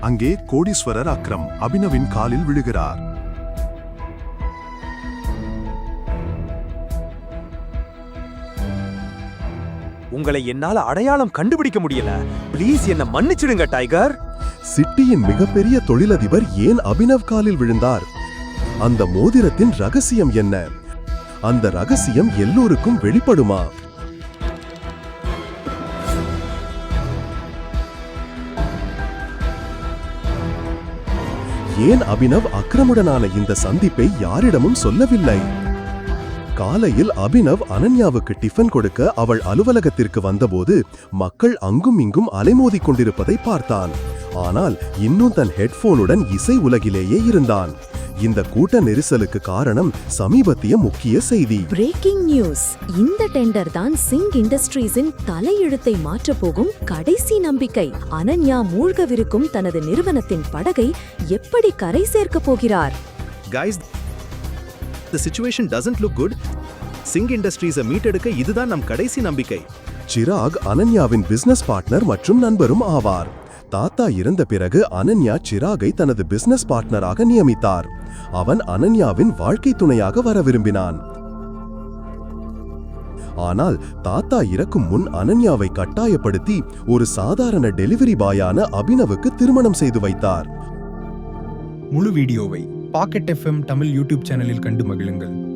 அங்கே கோடீஸ்வரர் அக்ரம் அபினவின் காலில் விழுகிறார். உங்களை என்னால அடையாளம் கண்டுபிடிக்க முடியல. ப்ளீஸ் என்ன மன்னிச்சிடுங்க டைகர். சிட்டியின் மிகப்பெரிய தொழிலதிபர் ஏன் அபினவ் காலில் விழுந்தார்? அந்த மோதிரத்தின் ரகசியம் என்ன? அந்த ரகசியம் எல்லோருக்கும் வெளிப்படுமா? ஏன் அபினவ் அக்ரமுடனான இந்த சந்திப்பை யாரிடமும் சொல்லவில்லை? காலையில் அபினவ் அனன்யாவுக்கு டிஃபன் கொடுக்க அவள் அலுவலகத்திற்கு வந்தபோது மக்கள் அங்கும் இங்கும் அலைமோதிக் கொண்டிருப்பதை பார்த்தான். ஆனால் இன்னும் தன் ஹெட்போனுடன் இசை உலகிலேயே இருந்தான். இந்த கூட்ட நெரிசலுக்கு காரணம் சமீபத்திய முக்கிய செய்தி. Breaking news. இந்த டெண்டர் தான் சிங் இண்டஸ்ட்ரீஸின் தலையெழுத்தை மாற்றப் போகும் கடைசி நம்பிக்கை. அனன்யா மூழ்கவிருக்கும் தனது நிறுவனத்தின் படகை எப்படி கரை சேர்க்க போகிறார்? Guys, the situation doesn't look good. Singh இண்டஸ்ட்ரீஸை மீட்டெடுக்க இதுதான் நம் கடைசி நம்பிக்கை. சிராக் அனன்யாவின் பிசினஸ் பார்ட்னர் மற்றும் நண்பரும் ஆவார். தாத்தா இறந்த பிறகு அனன்யா சிராகை தனது பிசினஸ் பார்ட்னராக நியமித்தார். அவன் அனன்யாவின் வாழ்க்கை துணையாக வர விரும்பினான். ஆனால் தாத்தா இறக்கும் முன் அனன்யாவை கட்டாயப்படுத்தி ஒரு சாதாரண டெலிவரி பாயான அபினவுக்கு திருமணம் செய்து வைத்தார். முழு வீடியோவை பாக்கெட் FM தமிழ் யூடியூப் சேனலில் கண்டு மகிழுங்கள்.